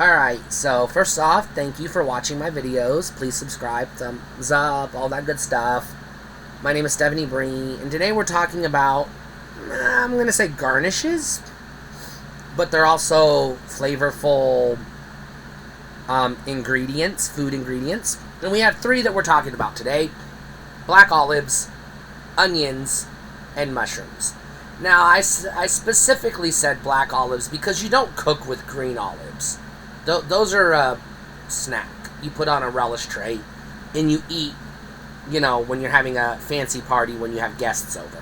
Alright, so first off, thank you for watching my videos. Please subscribe, thumbs up, all that good stuff. My name is Stephanie Bree, and today we're talking about, I'm going to say garnishes, but they're also flavorful ingredients, food ingredients. And we have three that we're talking about today: black olives, onions, and mushrooms. Now, I specifically said black olives because you don't cook with green olives. Those are a snack you put on a relish tray and you eat, when you're having a fancy party, when you have guests over.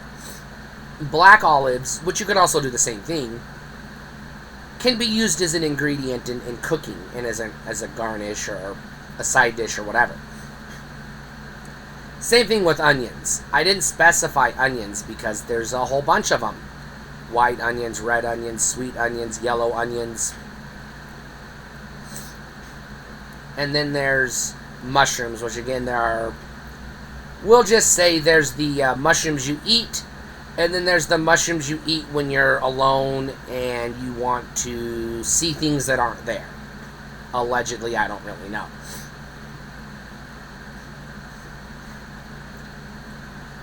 Black olives, which you could also do the same thing, can be used as an ingredient in cooking and as a garnish or a side dish or whatever. Same thing with onions. I didn't specify onions because there's a whole bunch of them. White onions, red onions, sweet onions, yellow onions. And then there's mushrooms, which again we'll just say there's the mushrooms you eat, and then there's the mushrooms you eat when you're alone and you want to see things that aren't there. Allegedly, I don't really know.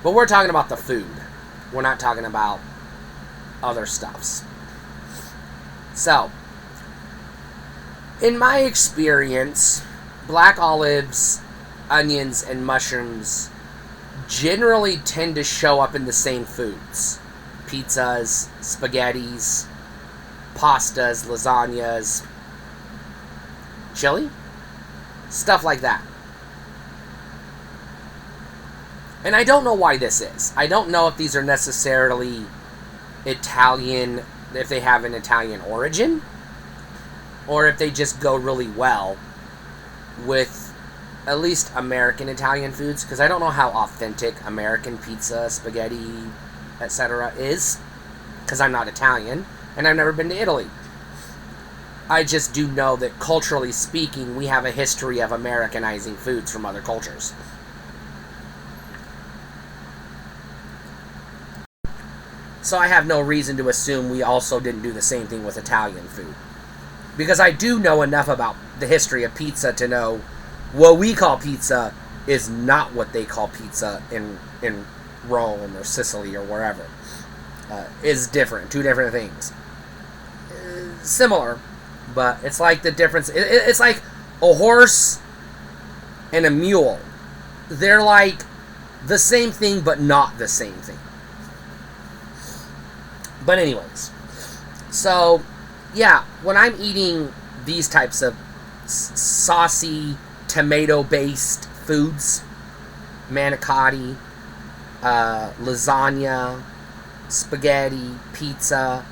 But we're talking about the food. We're not talking about other stuffs. So, in my experience, black olives, onions, and mushrooms generally tend to show up in the same foods. Pizzas, spaghettis, pastas, lasagnas, chili, stuff like that. And I don't know why this is. I don't know if these are necessarily Italian, if they have an Italian origin, or if they just go really well with at least American Italian foods, because I don't know how authentic American pizza, spaghetti, etc. is, because I'm not Italian, and I've never been to Italy. I just do know that culturally speaking, we have a history of Americanizing foods from other cultures. So I have no reason to assume we also didn't do the same thing with Italian food. Because I do know enough about the history of pizza to know what we call pizza is not what they call pizza in Rome or Sicily or wherever. Is different. Two different things. Similar, but it's like the difference. It's like a horse and a mule. They're like the same thing, but not the same thing. But anyways, so yeah, when I'm eating these types of saucy, tomato-based foods, manicotti, lasagna, spaghetti, pizza,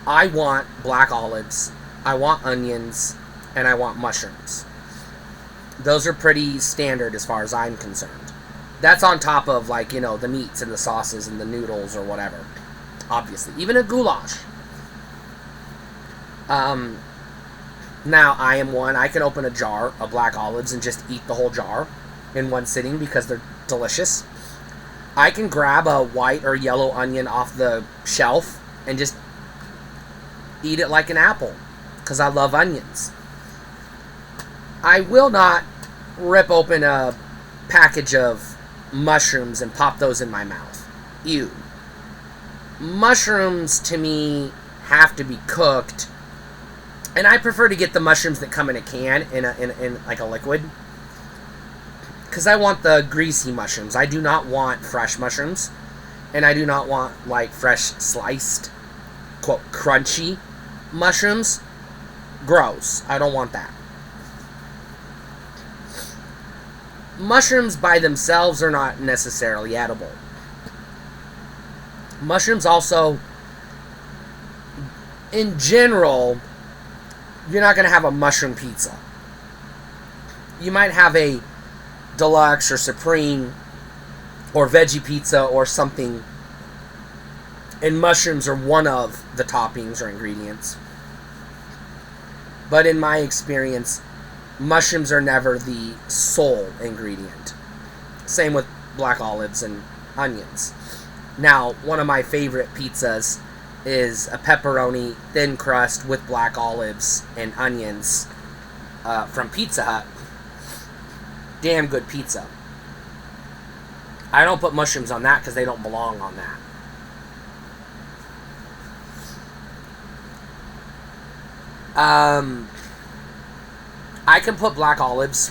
I want black olives, I want onions, and I want mushrooms. Those are pretty standard as far as I'm concerned. That's on top of, the meats and the sauces and the noodles or whatever. Obviously. Even a goulash. Now, I am one. I can open a jar of black olives and just eat the whole jar in one sitting because they're delicious. I can grab a white or yellow onion off the shelf and just eat it like an apple because I love onions. I will not rip open a package of mushrooms and pop those in my mouth. Ew. Mushrooms, to me, have to be cooked. And I prefer to get the mushrooms that come in a can, in like a liquid. Because I want the greasy mushrooms. I do not want fresh mushrooms. And I do not want, fresh sliced, quote, crunchy mushrooms. Gross. I don't want that. Mushrooms by themselves are not necessarily edible. Mushrooms also, in general, you're not going to have a mushroom pizza. You might have a deluxe or supreme or veggie pizza or something, and mushrooms are one of the toppings or ingredients. But in my experience, mushrooms are never the sole ingredient. Same with black olives and onions. Now, one of my favorite pizzas is a pepperoni thin crust with black olives and onions from Pizza Hut. Damn good pizza. I don't put mushrooms on that because they don't belong on that. I can put black olives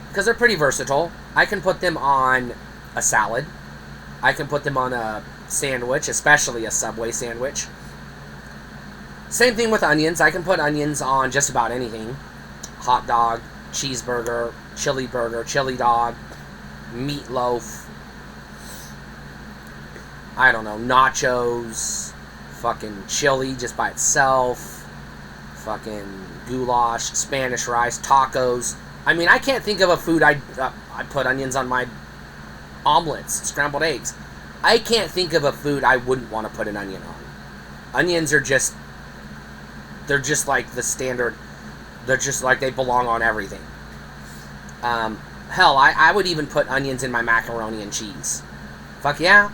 because they're pretty versatile. I can put them on a salad. I can put them on a sandwich, especially a Subway sandwich. Same thing with onions. I can put onions on just about anything. Hot dog, cheeseburger, chili burger, chili dog, meatloaf. I don't know, nachos, fucking chili just by itself, fucking goulash, Spanish rice, tacos. I mean, I can't think of a food I'd put onions on my omelets, scrambled eggs. I can't think of a food I wouldn't want to put an onion on. Onions are just, they're just like the standard, they're just like they belong on everything. Hell, I would even put onions in my macaroni and cheese. Fuck yeah.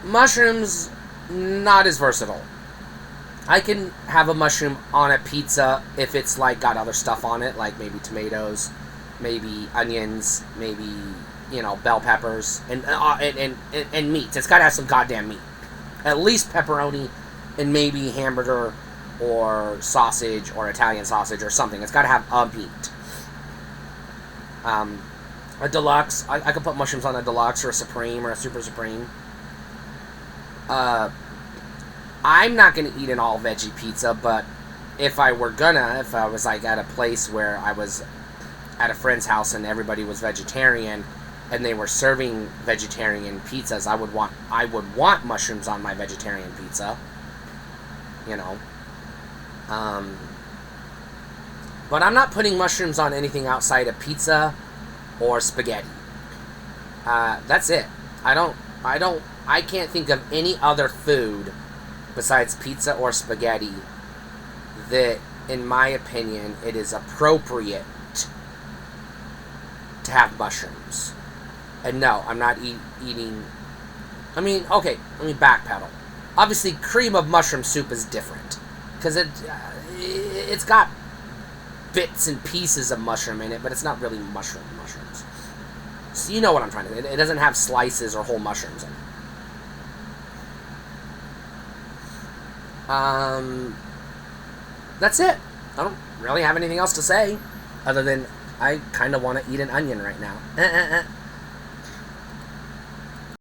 Mushrooms, not as versatile. I can have a mushroom on a pizza if it's like got other stuff on it, like maybe tomatoes, maybe onions, maybe, you know, bell peppers, and meat. It's got to have some goddamn meat. At least pepperoni and maybe hamburger or sausage or Italian sausage or something. It's got to have a meat. A deluxe. I could put mushrooms on a deluxe or a supreme or a super supreme. I'm not going to eat an all-veggie pizza, but if I was like at a place where I was at a friend's house and everybody was vegetarian and they were serving vegetarian pizzas, I would want mushrooms on my vegetarian pizza. You know. But I'm not putting mushrooms on anything outside of pizza or spaghetti. That's it. I can't think of any other food besides pizza or spaghetti that, in my opinion, it is appropriate to have mushrooms. And no, I'm not eating... I mean, okay, let me backpedal. Obviously, cream of mushroom soup is different. Because it's got bits and pieces of mushroom in it, but it's not really mushrooms. So you know what I'm trying to say. It doesn't have slices or whole mushrooms in it. That's it. I don't really have anything else to say other than I kind of want to eat an onion right now.